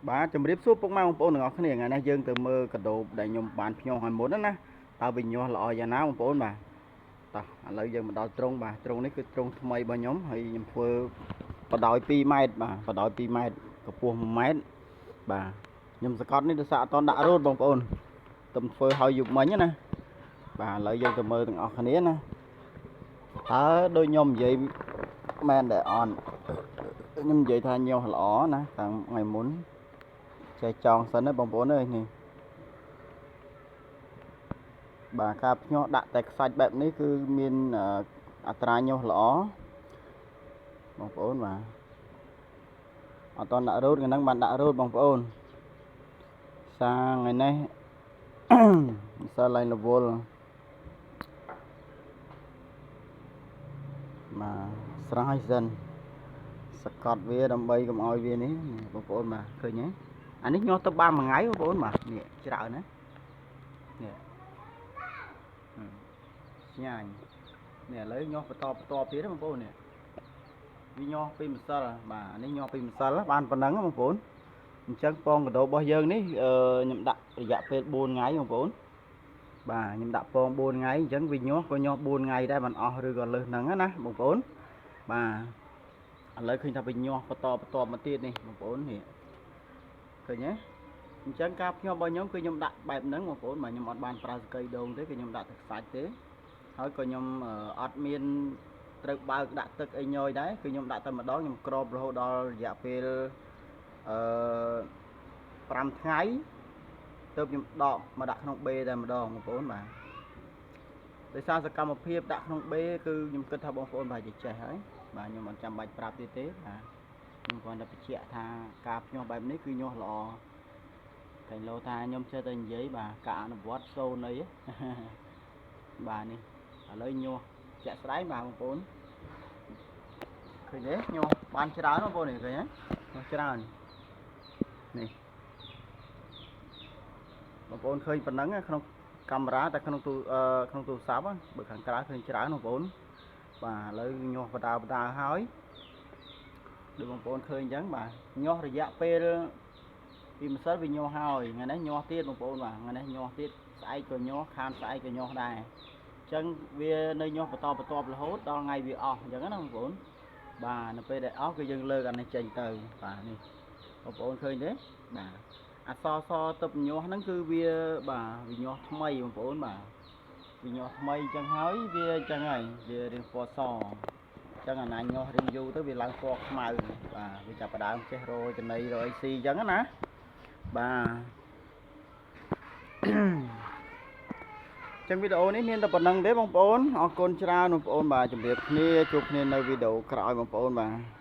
បាទជំរាបសួរពុកម៉ែបងប្អូនទាំងអស់គ្នាថ្ងៃនេះយើងទៅមើលកាដូដែលខ្ញុំបានភ្ញោឲ្យមុនណាតើវាញាស់ល្អយ៉ាងណាបងប្អូនបាទតោះឥឡូវយើងមកដល់ទ្រុងបាទទ្រុងនេះគឺទ្រុងថ្មីរបស់ខ្ញុំហើយខ្ញុំធ្វើបដោយ2ម៉ែត្របាទបដោយ2ម៉ែត្រកម្ពស់1ម៉ែត្របាទខ្ញុំសកត់នេះដោយសារអត់តដាក់រ៉ូតបងប្អូនទំធ្វើឲ្យយប់មិញណាបាទឥឡូវយើងទៅមើលទាំងអស់គ្នាណាតើដូចខ្ញុំនិយាយមែនដែរអត់ខ្ញុំនិយាយថាញាស់ល្អណាតាំងថ្ងៃមុនចេះចង់សិនណាបងប្អូនអើយនេះបាទការភ្ញាស់ដាក់តែខ្សាច់បែបនេះគឺមានអត្រាញាស់ល្អបងប្អូនបាទអត់តដាក់រ៉ូតថ្ងៃហ្នឹងបានដាក់រ៉ូតបងប្អូនសាថ្ងៃនេះម្សិលឡើងរវល់បាទស្រស់ឲ្យសិនសកត់វាដើម្បីកុំឲ្យវានេះបងប្អូនបាទឃើញទេអានេះញាស់ទៅបានមួយថ្ងៃបងប្អូនបាទនេះច្រើនណានេះឆ្ងាញ់នេះឥឡូវញាស់បន្តទៀតបងប្អូននេះវាញាស់ពីម្សិលបាទអានេះញាស់ពីម្សិលបានប៉ុណ្ណឹងបងប្អូនអញ្ចឹងពងកដោរបស់យើងនេះខ្ញុំដាក់រយៈពេល4ថ្ងៃបងប្អូនបាទខ្ញុំដាក់ពង4ថ្ងៃអញ្ចឹងវាញាស់ក៏ញាស់4ថ្ងៃដែរមិនអស់ឬក៏លើសហ្នឹងណាបងប្អូនបាទឥឡូវឃើញថាវាញាស់បន្តមកទៀតនេះបងប្អូននេះឃើញទេអញ្ចឹងការភ្ញាក់របស់ខ្ញុំគឺខ្ញុំដាក់បែបហ្នឹងបងប្អូនបាទខ្ញុំអត់បានប្រើសកៃដូងទេគឺខ្ញុំដាក់ទឹកសាច់ទេហើយក៏ខ្ញុំអត់មានត្រូវបើកដាក់ទឹកអីញយដែរគឺខ្ញុំដាក់តែម្ដងខ្ញុំក្របរហូតដល់រយៈពេល5ថ្ងៃទើបខ្ញុំដកមកដាក់ក្នុងបេតែម្ដងបងប្អូនបាទដោយសារសកម្មភាពដាក់ក្នុងបេគឺខ្ញុំគិតថាបងប្អូនប្រហែលជាចេះហើយបាទខ្ញុំមិនចាំបាច់ប្រាប់ទៀតទេបាទខ្ញុំគ្រាន់តែបញ្ជាក់ថាការភ្ញាក់បែបនេះគឺញាស់ល្អតែលោថាខ្ញុំចេះតែនិយាយបាទការអនុវត្តសូនអីបាទនេះឥឡូវញាស់ជាក់ស្ដែងបាទបងប្អូនឃើញទេញាស់បានច្រើនបងប្អូននេះឃើញទេញាស់ច្រើននេះបងប្អូនឃើញប៉ុណ្ណឹងក្នុងកាមេរ៉ាតែក្នុងទូរស័ព្ទបើខាងក្រៅឃើញច្រើនបងប្អូនបាទឥឡូវញាស់បដាហើយដូចបងប្អូនឃើញអញ្ចឹងបាទញាស់រយៈពេលពីម្សិលវាញាស់ហើយថ្ងៃនេះញាស់ទៀតបងប្អូនបាទថ្ងៃនេះញាស់ទៀតស្អែកក៏ញាស់ខានស្អែកក៏ញាស់ដែរអញ្ចឹងវានៅញាស់បន្តរហូតដល់ថ្ងៃវាអស់អញ្ចឹងណាបងប្អូនបាទនៅពេលដែលអស់គឺយើងលើកអានេះចេញទៅបាទនេះបងប្អូនឃើញទេបាទអសទឹកញាស់ហ្នឹងគឺវាបាទវាញាស់ថ្មីបងប្អូនបាទវាញាស់ថ្មីអញ្ចឹងហើយវាអញ្ចឹងហើយវារៀងពណ៌សអញ្ចឹងអាណាញាស់រៀងយូរទៅវាឡើងពណ៌ខ្មៅបាទវាចាប់ផ្ដើមចេះរយចំណីរយស៊ីអញ្ចឹងណាបាទចឹងវីដេអូនេះមានតែប៉ុណ្្នឹងទេបងប្អូនអរគុណច្រើនបងប្អូនបាទជម្រាបគ្នាជួបគ្នានៅវីដេអូក្រោយបងប្អូនបាទ